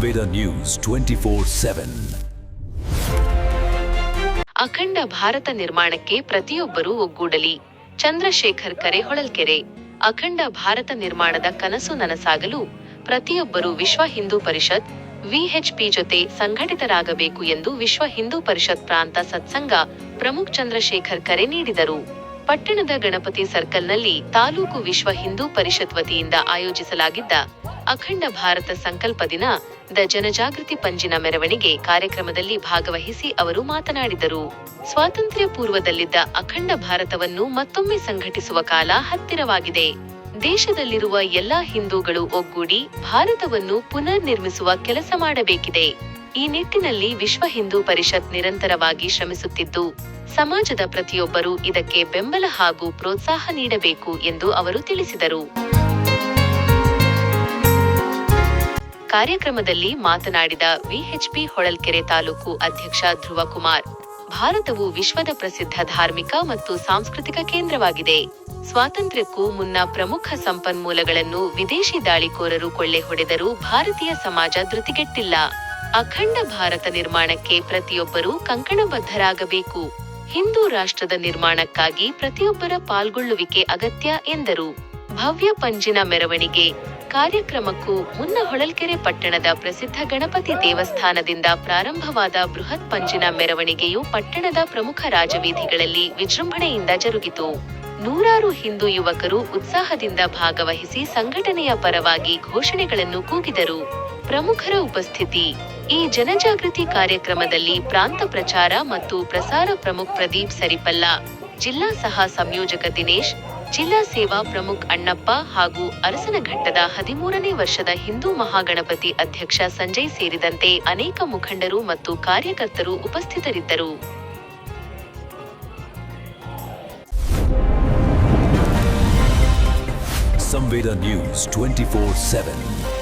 Samveda news 24/7. ಅಖಂಡ ಭಾರತ ನಿರ್ಮಾಣಕ್ಕೆ ಪ್ರತಿಯೊಬ್ಬರೂ ಒಗ್ಗೂಡಲಿ. ಚಂದ್ರಶೇಖರ್ ಕರೇಹೊಳಲ್ಕೆರೆ. ಅಖಂಡ ಭಾರತ ನಿರ್ಮಾಣದ ಕನಸು ನನಸಾಗಲು ಪ್ರತಿಯೊಬ್ಬರೂ ವಿಶ್ವ ಹಿಂದೂ ಪರಿಷತ್ ವಿಎಚ್ಪಿ ಜೊತೆ ಸಂಘಟಿತರಾಗಬೇಕು ಎಂದು ವಿಶ್ವ ಹಿಂದೂ ಪರಿಷತ್ ಪ್ರಾಂತ ಸತ್ಸಂಗ ಪ್ರಮುಖ ಚಂದ್ರಶೇಖರ್ ಕರೆ ನೀಡಿದರು. ಪಟ್ಟಣದ ಗಣಪತಿ ಸರ್ಕಲ್ನಲ್ಲಿ ತಾಲೂಕು ವಿಶ್ವ ಹಿಂದೂ ಪರಿಷತ್ ವತಿಯಿಂದ ಆಯೋಜಿಸಲಾಗಿದ್ದ ಅಖಂಡ ಭಾರತ ಸಂಕಲ್ಪ ದಿನ ದ ಜನಜಾಗೃತಿ ಪಂಜಿನ ಮೆರವಣಿಗೆ ಕಾರ್ಯಕ್ರಮದಲ್ಲಿ ಭಾಗವಹಿಸಿ ಅವರು ಮಾತನಾಡಿದರು. ಸ್ವಾತಂತ್ರ್ಯ ಪೂರ್ವದಲ್ಲಿದ್ದ ಅಖಂಡ ಭಾರತವನ್ನು ಮತ್ತೊಮ್ಮೆ ಸಂಘಟಿಸುವ ಕಾಲ ಹತ್ತಿರವಾಗಿದೆ. ದೇಶದಲ್ಲಿರುವ ಎಲ್ಲಾ ಹಿಂದೂಗಳು ಒಗ್ಗೂಡಿ ಭಾರತವನ್ನು ಪುನರ್ ನಿರ್ಮಿಸುವ ಕೆಲಸ ಮಾಡಬೇಕಿದೆ. ಈ ನಿಟ್ಟಿನಲ್ಲಿ ವಿಶ್ವ ಹಿಂದೂ ಪರಿಷತ್ ನಿರಂತರವಾಗಿ ಶ್ರಮಿಸುತ್ತಿದ್ದು, ಸಮಾಜದ ಪ್ರತಿಯೊಬ್ಬರೂ ಇದಕ್ಕೆ ಬೆಂಬಲ ಹಾಗೂ ಪ್ರೋತ್ಸಾಹ ನೀಡಬೇಕು ಎಂದು ಅವರು ತಿಳಿಸಿದರು. ಕಾರ್ಯಕ್ರಮದಲ್ಲಿ ಮಾತನಾಡಿದ ವಿಎಚ್ಪಿ ಹೊಳಲ್ಕೆರೆ ತಾಲೂಕು ಅಧ್ಯಕ್ಷ ಧ್ರುವಕುಮಾರ್, ಭಾರತವು ವಿಶ್ವದ ಪ್ರಸಿದ್ಧ ಧಾರ್ಮಿಕ ಮತ್ತು ಸಾಂಸ್ಕೃತಿಕ ಕೇಂದ್ರವಾಗಿದೆ. ಸ್ವಾತಂತ್ರ್ಯಕ್ಕೂ ಮುನ್ನ ಪ್ರಮುಖ ಸಂಪನ್ಮೂಲಗಳನ್ನು ವಿದೇಶಿ ದಾಳಿಕೋರರು ಕೊಳ್ಳೆ ಹೊಡೆದರೂ ಭಾರತೀಯ ಸಮಾಜ ಧೃತಿಗೆಟ್ಟಿಲ್ಲ. ಅಖಂಡ ಭಾರತ ನಿರ್ಮಾಣಕ್ಕೆ ಪ್ರತಿಯೊಬ್ಬರೂ ಕಂಕಣಬದ್ಧರಾಗಬೇಕು. ಹಿಂದೂ ರಾಷ್ಟ್ರದ ನಿರ್ಮಾಣಕ್ಕಾಗಿ ಪ್ರತಿಯೊಬ್ಬರ ಪಾಲ್ಗೊಳ್ಳುವಿಕೆ ಅಗತ್ಯ ಎಂದರು. ಭವ್ಯ ಪಂಜಿನ ಮೆರವಣಿಗೆ ಕಾರ್ಯಕ್ರಮಕ್ಕೂ ಮುನ್ನ ಹೊಳಲ್ಕೆರೆ ಪಟ್ಟಣದ ಪ್ರಸಿದ್ಧ ಗಣಪತಿ ದೇವಸ್ಥಾನದಿಂದ ಪ್ರಾರಂಭವಾದ ಬೃಹತ್ ಪಂಜಿನ ಮೆರವಣಿಗೆಯು ಪಟ್ಟಣದ ಪ್ರಮುಖ ರಾಜವೀಥಿಗಳಲ್ಲಿ ವಿಜೃಂಭಣೆಯಿಂದ ಜರುಗಿತು. ನೂರಾರು ಹಿಂದೂ ಯುವಕರು ಉತ್ಸಾಹದಿಂದ ಭಾಗವಹಿಸಿ ಸಂಘಟನೆಯ ಪರವಾಗಿ ಘೋಷಣೆಗಳನ್ನು ಕೂಗಿದರು. ಪ್ರಮುಖರ ಉಪಸ್ಥಿತಿ. ಈ ಜನಜಾಗೃತಿ ಕಾರ್ಯಕ್ರಮದಲ್ಲಿ ಪ್ರಾಂತ ಪ್ರಚಾರ ಮತ್ತು ಪ್ರಸಾರ ಪ್ರಮುಖ ಪ್ರದೀಪ್ ಸರಿಪಲ್ಲ, ಜಿಲ್ಲಾ ಸಹ ಸಂಯೋಜಕ ದಿನೇಶ್, ಜಿಲ್ಲಾ ಸೇವಾ ಪ್ರಮುಖ ಅಣ್ಣಪ್ಪ ಹಾಗೂ ಅರಸನಘಟ್ಟದ 13ನೇ ವರ್ಷದ ಹಿಂದೂ ಮಹಾಗಣಪತಿ ಅಧ್ಯಕ್ಷ ಸಂಜಯ್ ಸೇರಿದಂತೆ ಅನೇಕ ಮುಖಂಡರು ಮತ್ತು ಕಾರ್ಯಕರ್ತರು ಉಪಸ್ಥಿತರಿದ್ದರು. ಸಂವೇದ ನ್ಯೂಸ್ 24/7.